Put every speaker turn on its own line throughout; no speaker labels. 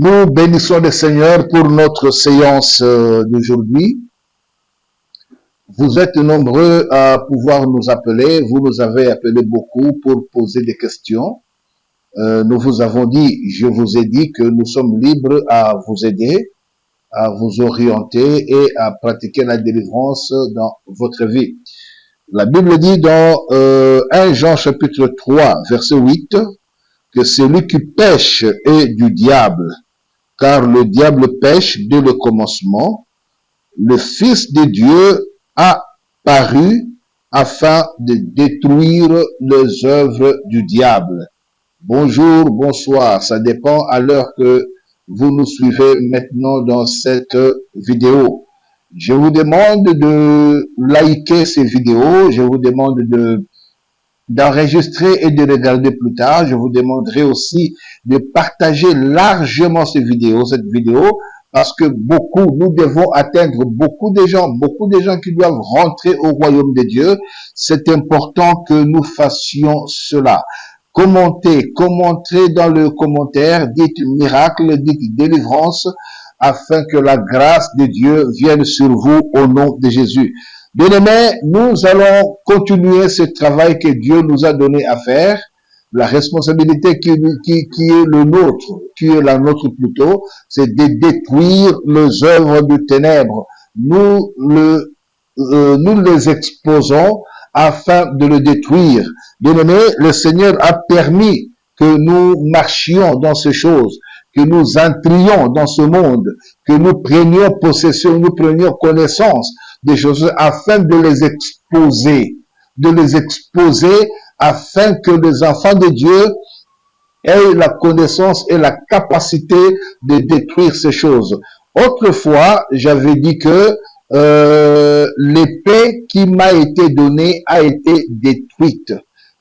Nous bénissons le Seigneur pour notre séance d'aujourd'hui. Vous êtes nombreux à pouvoir nous appeler. Vous nous avez appelé beaucoup pour poser des questions. Nous vous avons dit, je vous ai dit que nous sommes libres à vous aider, à vous orienter et à pratiquer la délivrance dans votre vie. La Bible dit dans 1 Jean chapitre 3, verset 8, que celui qui pêche est du diable, car le diable pêche dès le commencement. Le Fils de Dieu a paru afin de détruire les œuvres du diable. Bonjour, bonsoir, ça dépend à l'heure que vous nous suivez maintenant dans cette vidéo. Je vous demande de liker ces vidéos, je vous demande d'enregistrer et de regarder plus tard. Je vous demanderai aussi de partager largement cette vidéo, parce que nous devons atteindre beaucoup de gens qui doivent rentrer au royaume de Dieu. C'est important que nous fassions cela. Commentez dans le commentaire, dites miracle, dites délivrance, afin que la grâce de Dieu vienne sur vous au nom de Jésus. Bien-aimés, nous allons continuer ce travail que Dieu nous a donné à faire. La responsabilité qui est la nôtre plutôt, c'est de détruire les œuvres du ténèbre. Nous les exposons afin de le détruire. Bien-aimés, le Seigneur a permis que nous marchions dans ces choses, que nous entrions dans ce monde, que nous prenions possession, nous prenions connaissance des choses afin de les exposer afin que les enfants de Dieu aient la connaissance et la capacité de détruire ces choses. Autrefois, j'avais dit que l'épée qui m'a été donnée a été détruite.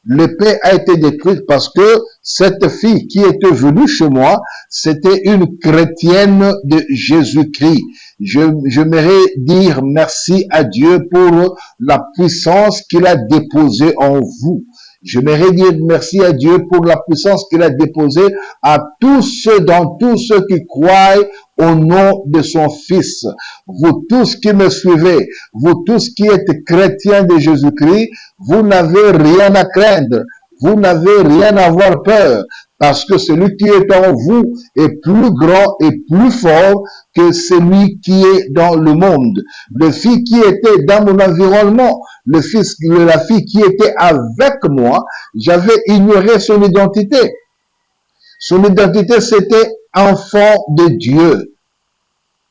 L'épée a été détruite parce que cette fille qui était venue chez moi, c'était une chrétienne de Jésus-Christ. J'aimerais dire merci à Dieu pour la puissance qu'il a déposée en vous. J'aimerais dire merci à Dieu pour la puissance qu'il a déposée à tous ceux qui croient au nom de son Fils. Vous tous qui me suivez, vous tous qui êtes chrétiens de Jésus-Christ, vous n'avez rien à craindre, vous n'avez rien à avoir peur, parce que celui qui est en vous est plus grand et plus fort que celui qui est dans le monde. Le fille qui était dans mon environnement, la fille qui était avec moi, j'avais ignoré son identité. Son identité, c'était enfant de Dieu.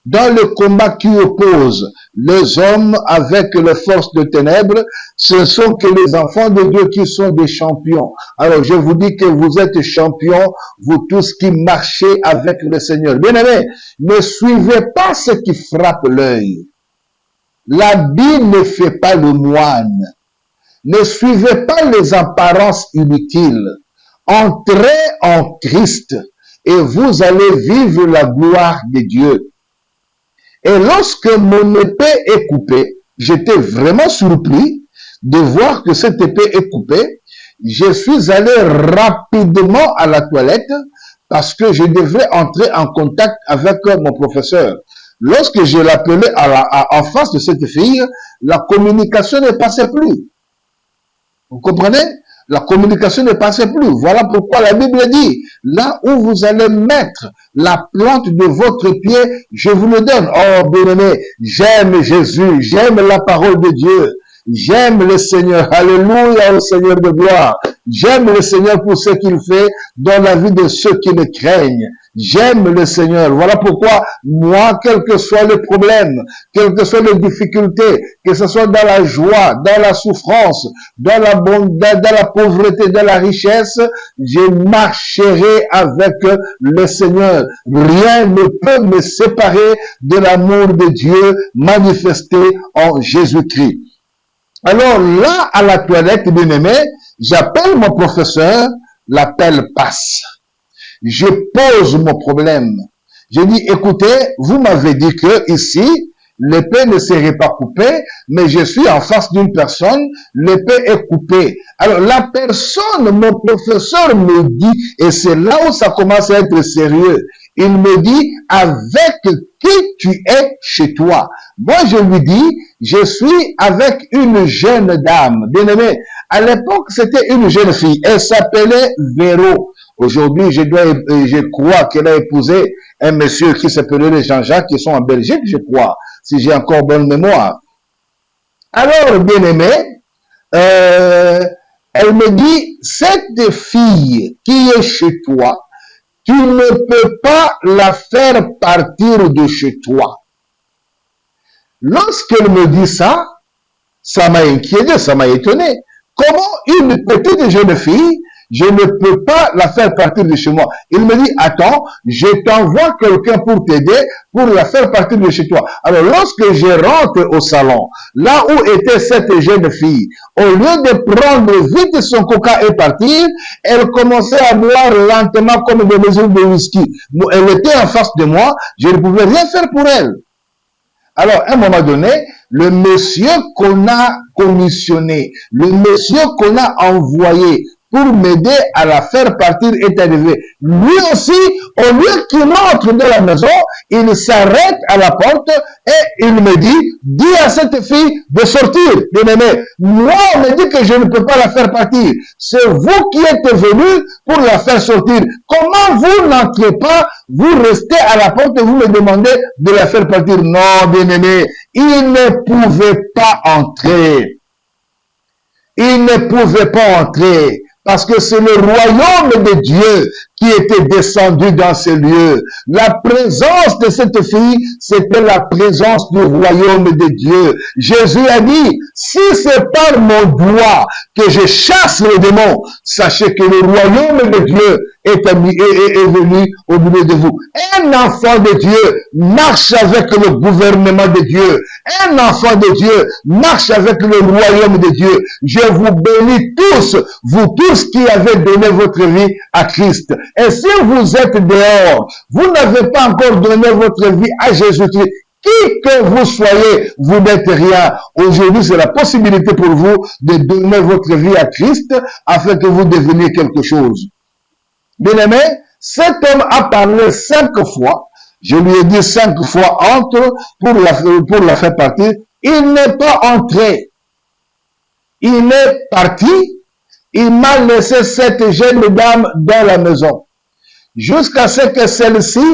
Dans le combat qui oppose les hommes avec les forces de ténèbres, ce sont que les enfants de Dieu qui sont des champions. Alors je vous dis que vous êtes champions, vous tous qui marchez avec le Seigneur. Bien-aimés, ne suivez pas ce qui frappe l'œil. L'habit ne fait pas le moine. Ne suivez pas les apparences inutiles. Entrez en Christ et vous allez vivre la gloire de Dieu. Et lorsque mon épée est coupée, j'étais vraiment surpris de voir que cette épée est coupée. Je suis allé rapidement à la toilette parce que je devais entrer en contact avec mon professeur. Lorsque je l'appelais en face de cette fille, la communication ne passait plus. Vous comprenez? La communication ne passait plus. Voilà pourquoi la Bible dit, là où vous allez mettre la plante de votre pied, je vous le donne. Oh, bien-aimé, j'aime Jésus, j'aime la parole de Dieu. J'aime le Seigneur. Alléluia au Seigneur de gloire. J'aime le Seigneur pour ce qu'il fait dans la vie de ceux qui le craignent. J'aime le Seigneur. Voilà pourquoi moi, quel que soit le problème, quelles que soient les difficultés, que ce soit dans la joie, dans la souffrance, dans la bondade, dans la pauvreté, dans la richesse, je marcherai avec le Seigneur. Rien ne peut me séparer de l'amour de Dieu manifesté en Jésus-Christ. Alors là, à la toilette, bien-aimé, j'appelle mon professeur, l'appel passe. Je pose mon problème. Je dis, écoutez, vous m'avez dit que ici, l'épée ne serait pas coupée, mais je suis en face d'une personne, l'épée est coupée. Alors la personne, mon professeur me dit, et c'est là où ça commence à être sérieux, Il me dit, avec qui tu es chez toi? Moi, je lui dis, je suis avec une jeune dame. Bien aimé, à l'époque, c'était une jeune fille. Elle s'appelait Véro. Aujourd'hui, je crois qu'elle a épousé un monsieur qui s'appelait Jean-Jacques, qui sont en Belgique, je crois, si j'ai encore bonne mémoire. Alors, bien aimé, elle me dit, cette fille qui est chez toi, tu ne peux pas la faire partir de chez toi. Lorsqu'elle me dit ça m'a inquiété, ça m'a étonné. Comment une petite jeune fille, je ne peux pas la faire partir de chez moi? Il me dit, attends, je t'envoie quelqu'un pour t'aider, pour la faire partir de chez toi. Alors, lorsque je rentre au salon, là où était cette jeune fille, au lieu de prendre vite son coca et partir, elle commençait à boire lentement comme des mesures de whisky. Elle était en face de moi, je ne pouvais rien faire pour elle. Alors, à un moment donné, le monsieur qu'on a commissionné, le monsieur qu'on a envoyé pour m'aider à la faire partir est arrivé. Lui aussi, au lieu qu'il entre dans la maison, il s'arrête à la porte et il me dit, dis à cette fille de sortir. Bien aimé, moi, on me dit que je ne peux pas la faire partir. C'est vous qui êtes venu pour la faire sortir. Comment vous n'entrez pas, vous restez à la porte et vous me demandez de la faire partir? Non, bien aimé, il ne pouvait pas entrer. Il ne pouvait pas entrer. Parce que c'est le royaume de Dieu qui était descendu dans ces lieux. La présence de cette fille, c'était la présence du royaume de Dieu. Jésus a dit, si c'est par mon doigt que je chasse les démons, sachez que le royaume de Dieu est venu au milieu de vous. Un enfant de Dieu marche avec le gouvernement de Dieu. Un enfant de Dieu marche avec le royaume de Dieu. Je vous bénis tous, vous tous qui avez donné votre vie à Christ. Et si vous êtes dehors, vous n'avez pas encore donné votre vie à Jésus-Christ, qui que vous soyez, vous n'êtes rien. Aujourd'hui, c'est la possibilité pour vous de donner votre vie à Christ afin que vous deveniez quelque chose. Bien aimé, cet homme a parlé 5 fois. Je lui ai dit 5 fois entre pour la faire partir. Il n'est pas entré. Il est parti. Il m'a laissé cette jeune dame dans la maison. Jusqu'à ce que celle-ci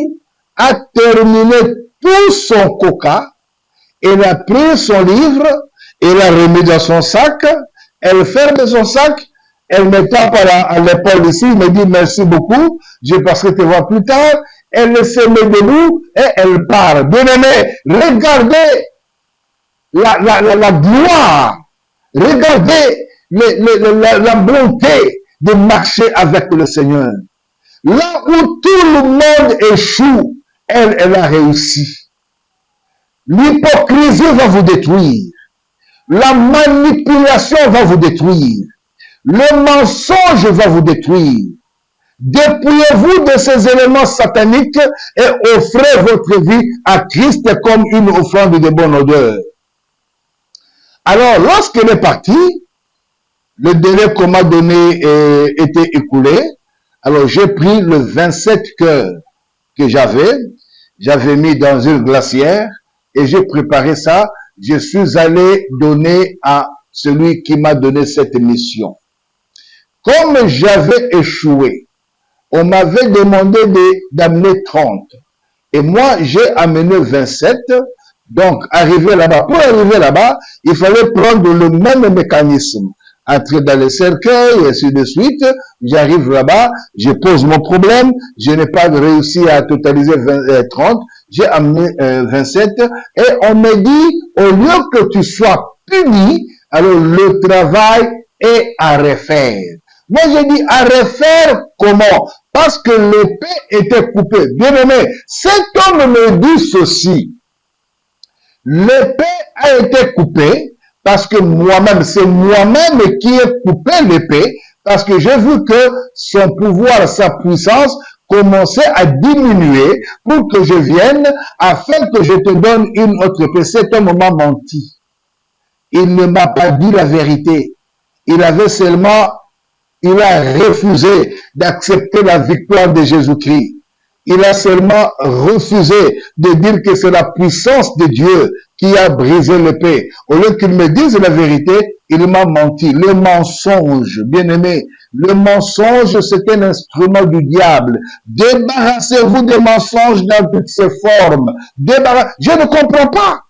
a terminé tout son coca. Elle a pris son livre. Elle l'a remis dans son sac. Elle ferme son sac. Elle me tape à l'épaule ici, elle me dit merci beaucoup, je passerai te voir plus tard. Elle se met debout et elle part. Bien aimé, regardez la gloire, regardez la bonté de marcher avec le Seigneur. Là où tout le monde échoue, elle a réussi. L'hypocrisie va vous détruire. La manipulation va vous détruire. Le mensonge va vous détruire. Dépouillez-vous de ces éléments sataniques et offrez votre vie à Christ comme une offrande de bonne odeur. Alors, lorsqu'elle est partie, le délai qu'on m'a donné était écoulé. Alors, j'ai pris le 27 cœurs que j'avais mis dans une glacière et j'ai préparé ça. Je suis allé donner à celui qui m'a donné cette mission. Comme j'avais échoué, on m'avait demandé d'amener 30. Et moi, j'ai amené 27. Donc, arrivé là-bas. Pour arriver là-bas, il fallait prendre le même mécanisme. Entrer dans le cercueil, et ainsi de suite. J'arrive là-bas, je pose mon problème. Je n'ai pas réussi à totaliser 30. J'ai amené 27. Et on me dit, au lieu que tu sois puni, alors le travail est à refaire. Moi, j'ai dit à refaire comment? Parce que l'épée était coupée. Bien aimé, cet homme me dit ceci. L'épée a été coupée parce que moi-même, c'est moi-même qui ai coupé l'épée parce que j'ai vu que son pouvoir, sa puissance commençait à diminuer pour que je vienne afin que je te donne une autre épée. Cet homme m'a menti. Il ne m'a pas dit la vérité. Il a refusé d'accepter la victoire de Jésus-Christ. Il a seulement refusé de dire que c'est la puissance de Dieu qui a brisé l'épée. Au lieu qu'il me dise la vérité, il m'a menti. Le mensonge, bien aimé, le mensonge, c'est un instrument du diable. Débarrassez-vous des mensonges dans toutes ses formes. Je ne comprends pas.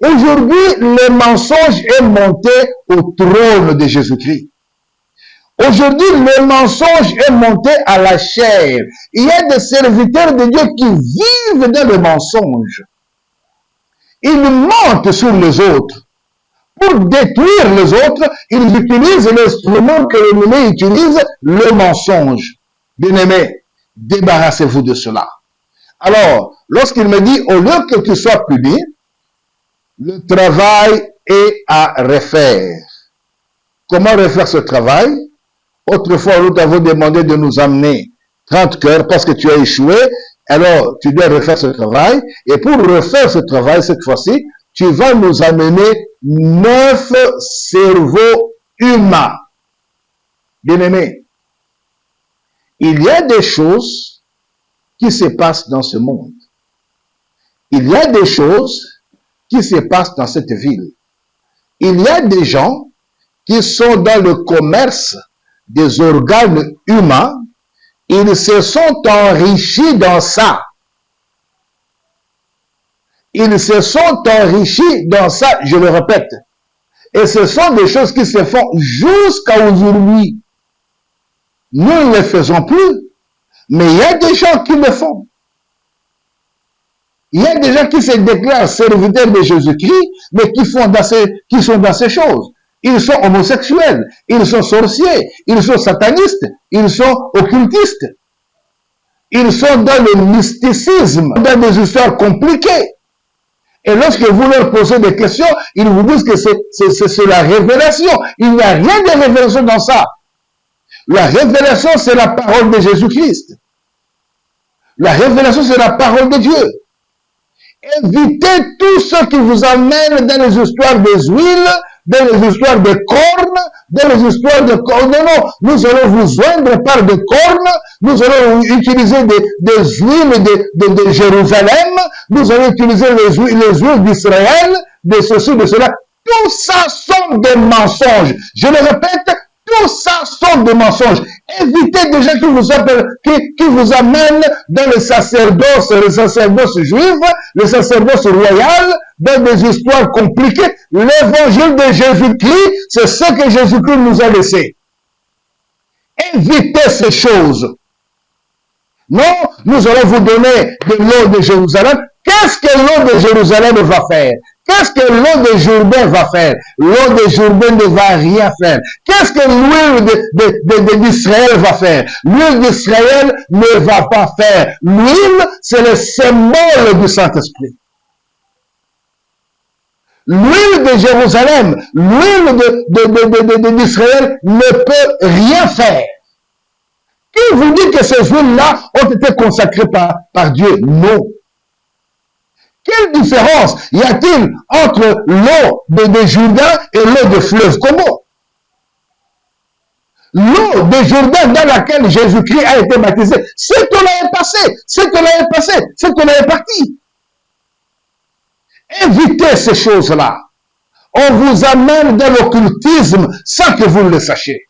Aujourd'hui, le mensonge est monté au trône de Jésus-Christ. Aujourd'hui, le mensonge est monté à la chair. Il y a des serviteurs de Dieu qui vivent dans le mensonge. Ils mentent sur les autres. Pour détruire les autres, ils utilisent l'instrument que l'ennemi utilise, le mensonge. Bien-aimé, débarrassez-vous de cela. Alors, lorsqu'il me dit, au lieu que tu sois puni, le travail est à refaire. Comment refaire ce travail? Autrefois, nous t'avons demandé de nous amener 30 cœurs parce que tu as échoué. Alors, tu dois refaire ce travail. Et pour refaire ce travail, cette fois-ci, tu vas nous amener 9 cerveaux humains. Bien-aimés, il y a des choses qui se passent dans ce monde. Il y a des choses qui se passent dans cette ville. Il y a des gens qui sont dans le commerce des organes humains. Ils se sont enrichis dans ça. Ils se sont enrichis dans ça, je le répète. Et ce sont des choses qui se font jusqu'à aujourd'hui. Nous ne le faisons plus, mais il y a des gens qui le font. Il y a des gens qui se déclarent serviteurs de Jésus-Christ, mais qui sont dans ces choses. Ils sont homosexuels, ils sont sorciers, ils sont satanistes, ils sont occultistes. Ils sont dans le mysticisme, dans des histoires compliquées. Et lorsque vous leur posez des questions, ils vous disent que c'est la révélation. Il n'y a rien de révélation dans ça. La révélation, c'est la parole de Jésus-Christ. La révélation, c'est la parole de Dieu. Évitez tout ce qui vous amène dans les histoires des huiles, dans les histoires de cornes, dans les histoires de cornes. Non, non, nous allons vous joindre par des cornes, nous allons utiliser des huiles de Jérusalem, nous allons utiliser les huiles d'Israël, de ceci, de cela. Tout ça sont des mensonges. Je le répète, tout ça sont des mensonges. Évitez des gens qui vous amènent dans le sacerdoce juif, le sacerdoce royal, dans des histoires compliquées. L'évangile de Jésus-Christ, c'est ce que Jésus-Christ nous a laissé. Évitez ces choses. Non, nous allons vous donner de l'eau de Jérusalem. Qu'est-ce que l'eau de Jérusalem va faire? Qu'est-ce que l'eau de Jourdain va faire? L'eau de Jourdain ne va rien faire. Qu'est-ce que l'huile d'Israël va faire? L'huile d'Israël ne va pas faire. L'huile, c'est le symbole du Saint-Esprit. L'huile de Jérusalem, l'huile d'Israël ne peut rien faire. Qui vous dit que ces huiles-là ont été consacrées par Dieu? Non. Quelle différence y a-t-il entre l'eau de Jourdain et l'eau de fleuve Congo? L'eau de Jourdain dans laquelle Jésus-Christ a été baptisé, cette eau-là est passée, cette eau-là est passée, cette eau-là est partie. Évitez ces choses-là. On vous amène dans l'occultisme sans que vous le sachiez.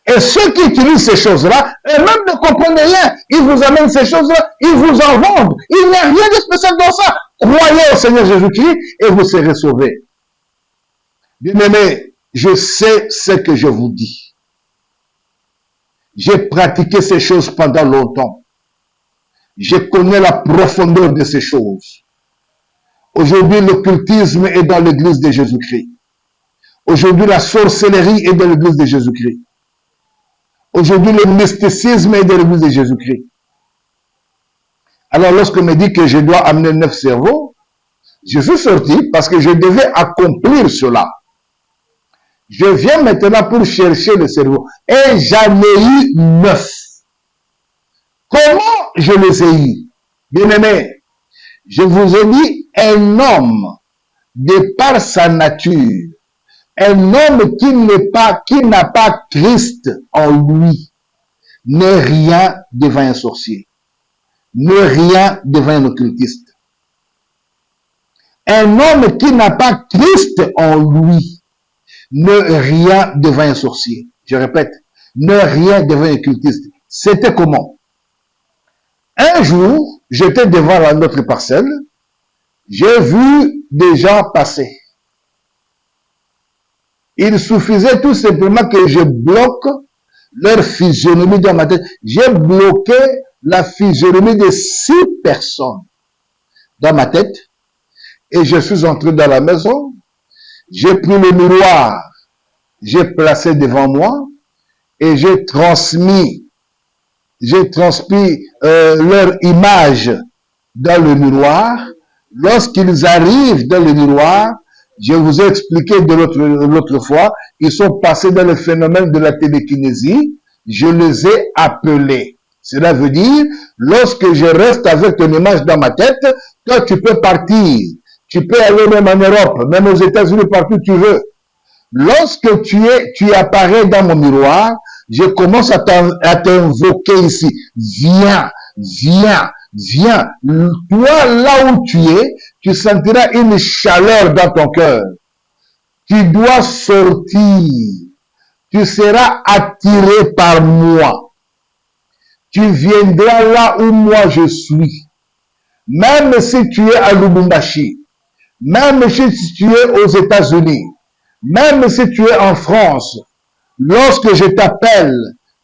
Et ceux qui utilisent ces choses-là, eux-mêmes ne comprennent rien. Ils vous amènent ces choses-là, ils vous en vendent. Il n'y a rien de spécial dans ça. Croyez au Seigneur Jésus-Christ et vous serez sauvés. Bien-aimés, je sais ce que je vous dis. J'ai pratiqué ces choses pendant longtemps. Je connais la profondeur de ces choses. Aujourd'hui, l'occultisme est dans l'église de Jésus-Christ. Aujourd'hui, la sorcellerie est dans l'église de Jésus-Christ. Aujourd'hui, le mysticisme est dans l'église de Jésus-Christ. Alors, lorsqu'on me dit que je dois amener 9 cerveaux, je suis sorti parce que je devais accomplir cela. Je viens maintenant pour chercher le cerveau. Et j'en ai eu 9. Comment je les ai eus? Bien-aimés, je vous ai dit, un homme, de par sa nature, un homme qui n'a pas Christ en lui, n'est rien devant un sorcier. ne rien devant un occultiste. Un homme qui n'a pas Christ en lui ne rien devant un sorcier. Je répète, ne rien devant un occultiste. C'était comment? Un jour, j'étais devant notre parcelle, j'ai vu des gens passer. Il suffisait tout simplement que je bloque leur physionomie dans ma tête. J'ai bloqué la physionomie de 6 personnes dans ma tête et je suis entré dans la maison. J'ai pris le miroir, j'ai placé devant moi et j'ai transmis leur image dans le miroir. Lorsqu'ils arrivent dans le miroir, je vous ai expliqué de l'autre fois, ils sont passés dans le phénomène de la télékinésie. Je les ai appelés. Cela veut dire, lorsque je reste avec ton image dans ma tête, toi tu peux partir. Tu peux aller même en Europe, même aux États-Unis, partout où tu veux. Lorsque tu apparais dans mon miroir, je commence à t'invoquer ici. Viens, viens, viens. Toi, là où tu es, tu sentiras une chaleur dans ton cœur. Tu dois sortir. Tu seras attiré par moi. Tu viendras là où moi je suis. Même si tu es à Lubumbashi, même si tu es aux États-Unis, même si tu es en France, lorsque je t'appelle,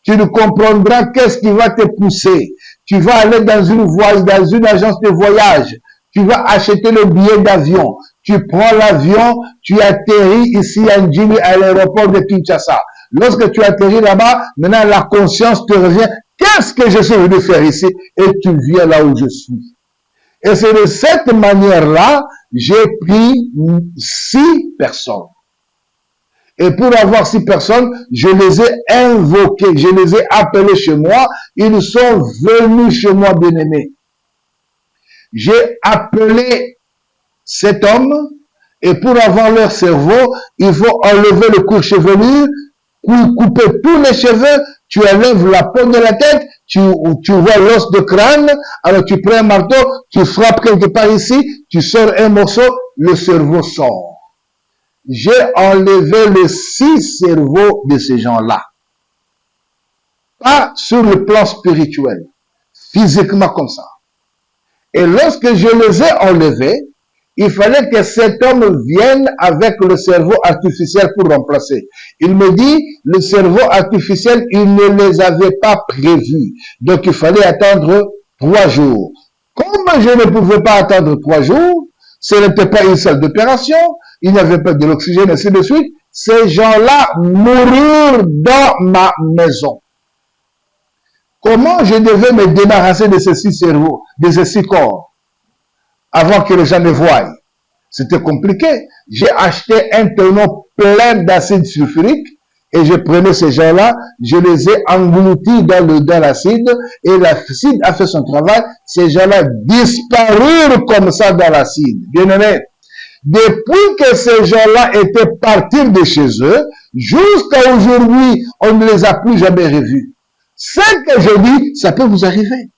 tu ne comprendras qu'est-ce qui va te pousser. Tu vas aller dans une agence de voyage. Tu vas acheter le billet d'avion. Tu prends l'avion, tu atterris ici à Njili à l'aéroport de Kinshasa. Lorsque tu atterris là-bas, maintenant la conscience te revient. Qu'est-ce que je suis venu faire ici? Et tu viens là où je suis. Et c'est de cette manière-là, j'ai pris 6 personnes. Et pour avoir 6 personnes, je les ai invoqués, je les ai appelés chez moi. Ils sont venus chez moi, bien-aimés. J'ai appelé cet homme, et pour avoir leur cerveau, il faut enlever le court chevelu, couper tous les cheveux, tu enlèves la peau de la tête, tu vois l'os de crâne, alors tu prends un marteau, tu frappes quelque part ici, tu sors un morceau, le cerveau sort. J'ai enlevé les 6 cerveaux de ces gens-là. Pas sur le plan spirituel, physiquement comme ça. Et lorsque je les ai enlevés, il fallait que cet homme vienne avec le cerveau artificiel pour remplacer. Il me dit, le cerveau artificiel, il ne les avait pas prévus. Donc il fallait attendre 3 jours. Comme je ne pouvais pas attendre 3 jours, ce n'était pas une salle d'opération, il n'y avait pas de l'oxygène, ainsi de suite. Ces gens-là mourirent dans ma maison. Comment je devais me débarrasser de ces 6 cerveaux, de ces 6 corps, avant que les gens me voient? C'était compliqué. J'ai acheté un tonneau plein d'acide sulfurique et je prenais ces gens-là, je les ai engloutis dans l'acide et l'acide a fait son travail. Ces gens-là disparurent comme ça dans l'acide. Bien aimé, depuis que ces gens-là étaient partis de chez eux, jusqu'à aujourd'hui, on ne les a plus jamais revus. Ce que je dis, ça peut vous arriver.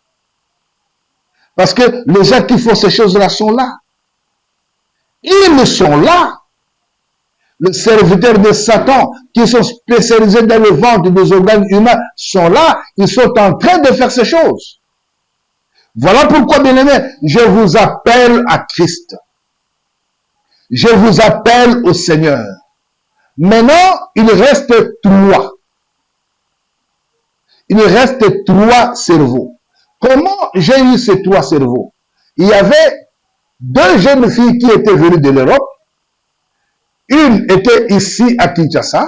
Parce que les gens qui font ces choses-là sont là. Ils sont là. Les serviteurs de Satan qui sont spécialisés dans le vente des organes humains sont là. Ils sont en train de faire ces choses. Voilà pourquoi, bien-aimés, je vous appelle à Christ. Je vous appelle au Seigneur. Maintenant, il reste 3. Il reste 3 cerveaux. Comment j'ai eu ces 3 cerveaux? Il y avait 2 jeunes filles qui étaient venues de l'Europe. Une était ici à Kinshasa.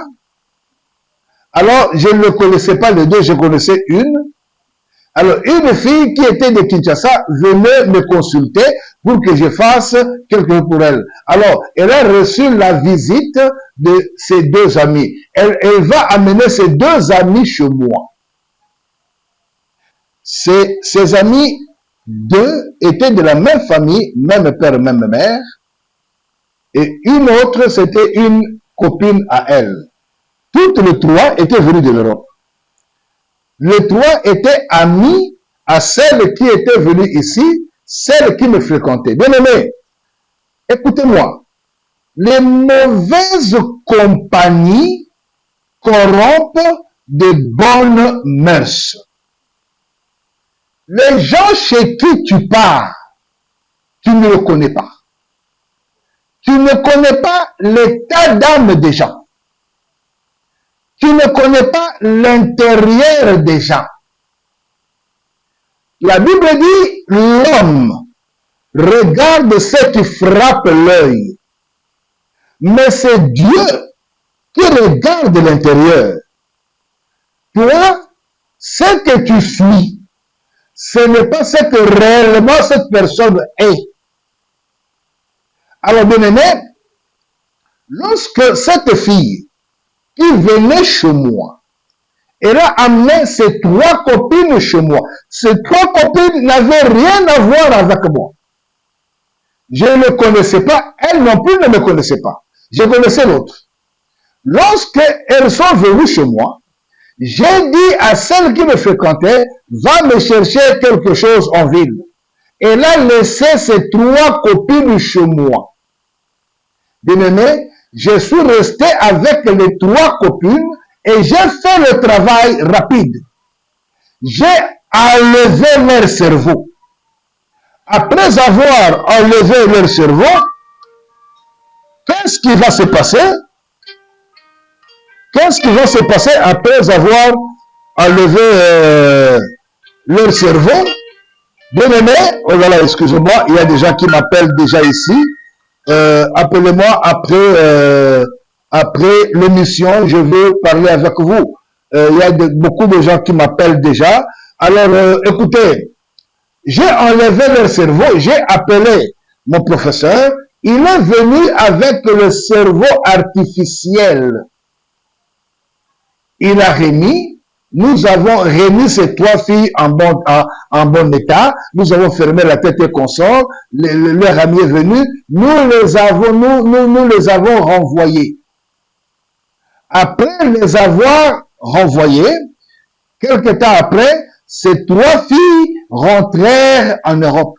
Alors, je ne connaissais pas les 2, je connaissais une. Alors, une fille qui était de Kinshasa venait me consulter pour que je fasse quelque chose pour elle. Alors, elle a reçu la visite de ses 2 amis. Elle va amener ses 2 amis chez moi. Ses amis, 2 étaient de la même famille, même père, même mère. Et une autre, c'était une copine à elle. Toutes les 3 étaient venues de l'Europe. Les 3 étaient amis à celle qui était venue ici, celle qui me fréquentait. Bien-aimé, écoutez-moi. Les mauvaises compagnies corrompent de bonnes mœurs. Les gens chez qui tu pars, tu ne le connais pas. Tu ne connais pas l'état d'âme des gens. Tu ne connais pas l'intérieur des gens. La Bible dit, l'homme regarde ce qui frappe l'œil. Mais c'est Dieu qui regarde l'intérieur. Toi, ce que tu suis, ce n'est pas ce que réellement cette personne est. Alors, bien aimé, lorsque cette fille qui venait chez moi, elle a amené ses 3 copines chez moi. Ces 3 copines n'avaient rien à voir avec moi. Je ne le connaissais pas, elles non plus ne me connaissaient pas. Je connaissais l'autre. Lorsque elles sont venues chez moi, j'ai dit à celle qui me fréquentait, va me chercher quelque chose en ville. Elle a laissé ses 3 copines chez moi. Bien-aimé, je suis resté avec les 3 copines et j'ai fait le travail rapide. J'ai enlevé leur cerveau. Après avoir enlevé leur cerveau, qu'est-ce qui va se passer? Qu'est-ce qui va se passer après avoir enlevé leur cerveau? Bien aimé, oh là là, excusez-moi, il y a des gens qui m'appellent déjà ici. Appelez-moi après l'émission, je veux parler avec vous. Il y a beaucoup de gens qui m'appellent déjà. Alors, écoutez, j'ai enlevé leur cerveau, j'ai appelé mon professeur. Il est venu avec le cerveau artificiel. Il a remis, nous avons remis ces 3 filles en bon état, nous avons fermé la tête et consort, leur ami est venu, nous les avons renvoyés. Après les avoir renvoyés, quelque temps après, ces 3 filles rentrèrent en Europe.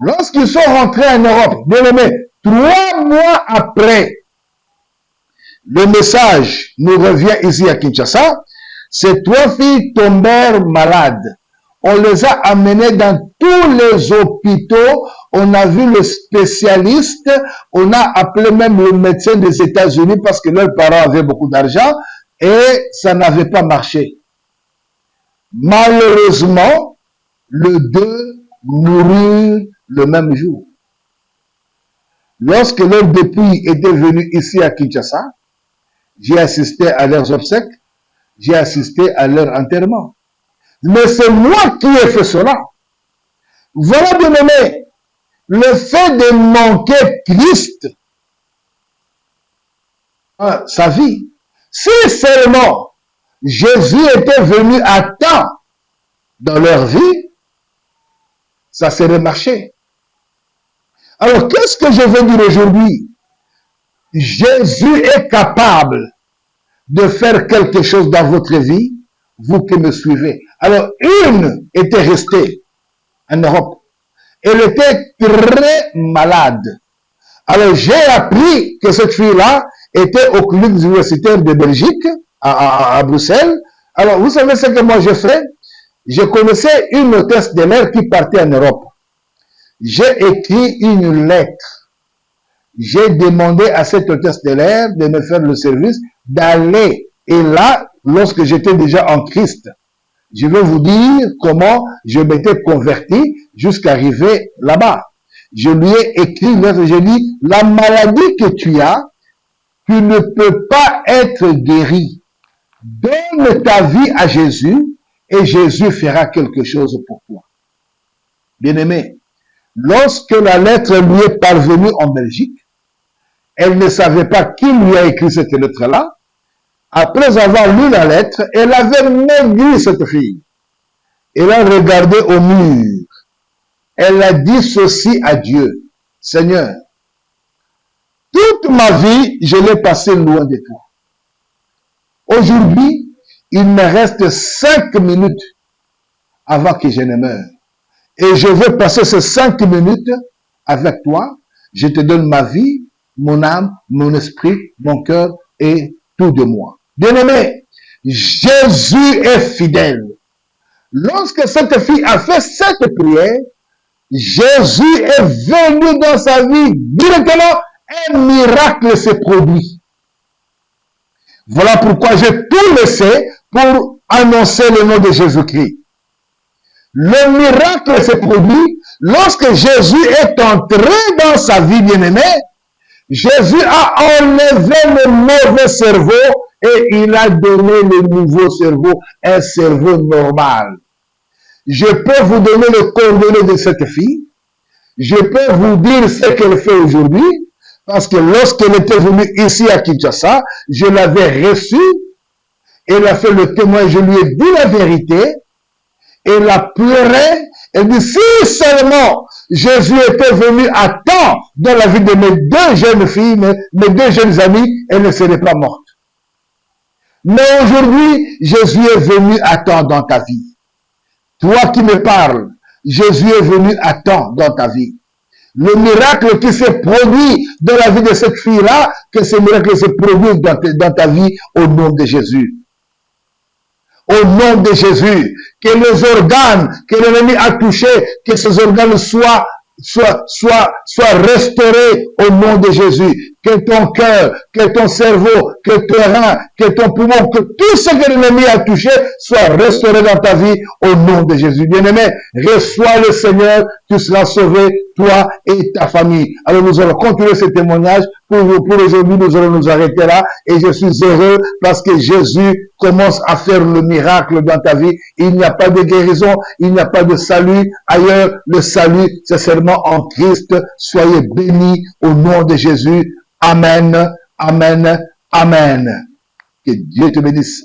Lorsqu'ils sont rentrés en Europe, bien aimé, 3 mois après, le message nous revient ici à Kinshasa. Ces 3 filles tombèrent malades. On les a amenées dans tous les hôpitaux. On a vu le spécialiste. On a appelé même le médecin des États-Unis parce que leurs parents avaient beaucoup d'argent et ça n'avait pas marché. Malheureusement, les 2 moururent le même jour. Lorsque leur dépouille était venue ici à Kinshasa, j'ai assisté à leurs obsèques, j'ai assisté à leur enterrement. Mais c'est moi qui ai fait cela. Voilà, bien aimé, le fait de manquer Christ, sa vie. Si seulement Jésus était venu à temps dans leur vie, ça serait marché. Alors, qu'est-ce que je veux dire aujourd'hui? Jésus est capable de faire quelque chose dans votre vie, vous qui me suivez. Alors, une était restée en Europe. Elle était très malade. Alors, j'ai appris que cette fille-là était au clinique universitaire de Belgique, à Bruxelles. Alors, vous savez ce que moi j'ai fait? Je connaissais une hôtesse de l'air qui partait en Europe. J'ai écrit une lettre. J'ai demandé à cette hôtesse de l'air de me faire le service d'aller. Et là, lorsque j'étais déjà en Christ, je vais vous dire comment je m'étais converti jusqu'à arriver là-bas. Je lui ai écrit une lettre, j'ai dit, la maladie que tu as, tu ne peux pas être guéri. Donne ta vie à Jésus et Jésus fera quelque chose pour toi. Bien-aimé, lorsque la lettre lui est parvenue en Belgique, elle ne savait pas qui lui a écrit cette lettre-là. Après avoir lu la lettre, elle avait maigri cette fille. Elle a regardé au mur. Elle a dit ceci à Dieu. Seigneur, toute ma vie, je l'ai passée loin de toi. Aujourd'hui, il me reste 5 minutes avant que je ne meure. Et je veux passer ces 5 minutes avec toi. Je te donne ma vie, mon âme, mon esprit, mon cœur et tout de moi. Bien-aimé, Jésus est fidèle. Lorsque cette fille a fait cette prière, Jésus est venu dans sa vie directement. Un miracle s'est produit. Voilà pourquoi j'ai tout laissé pour annoncer le nom de Jésus-Christ. Le miracle s'est produit lorsque Jésus est entré dans sa vie, bien-aimé. Jésus a enlevé le mauvais cerveau et il a donné le nouveau cerveau, un cerveau normal. Je peux vous donner le coordonnées de cette fille. Je peux vous dire ce qu'elle fait aujourd'hui. Parce que lorsqu'elle était venue ici à Kinshasa, je l'avais reçue. Elle a fait le témoin, je lui ai dit la vérité. Elle a pleuré. Elle dit, si seulement Jésus était venu à temps dans la vie de mes 2 jeunes filles, mes 2 jeunes amies, elle ne serait pas morte. Mais aujourd'hui, Jésus est venu à temps dans ta vie. Toi qui me parles, Jésus est venu à temps dans ta vie. Le miracle qui s'est produit dans la vie de cette fille-là, que ce miracle se produise dans ta vie au nom de Jésus. Au nom de Jésus, que les organes que l'ennemi a touchés, que ces organes soient restaurés au nom de Jésus. Que ton cœur, que ton cerveau, que ton rein, que ton poumon, que tout ce que l'ennemi a touché soit restauré dans ta vie au nom de Jésus. Bien-aimé, reçois le Seigneur, tu seras sauvé, toi et ta famille. Alors nous allons continuer ce témoignage. Pour aujourd'hui, nous allons nous arrêter là. Et je suis heureux parce que Jésus commence à faire le miracle dans ta vie. Il n'y a pas de guérison, il n'y a pas de salut ailleurs. Le salut, c'est seulement en Christ. Soyez bénis au nom de Jésus. Amen, amen, amen. Que Dieu te bénisse.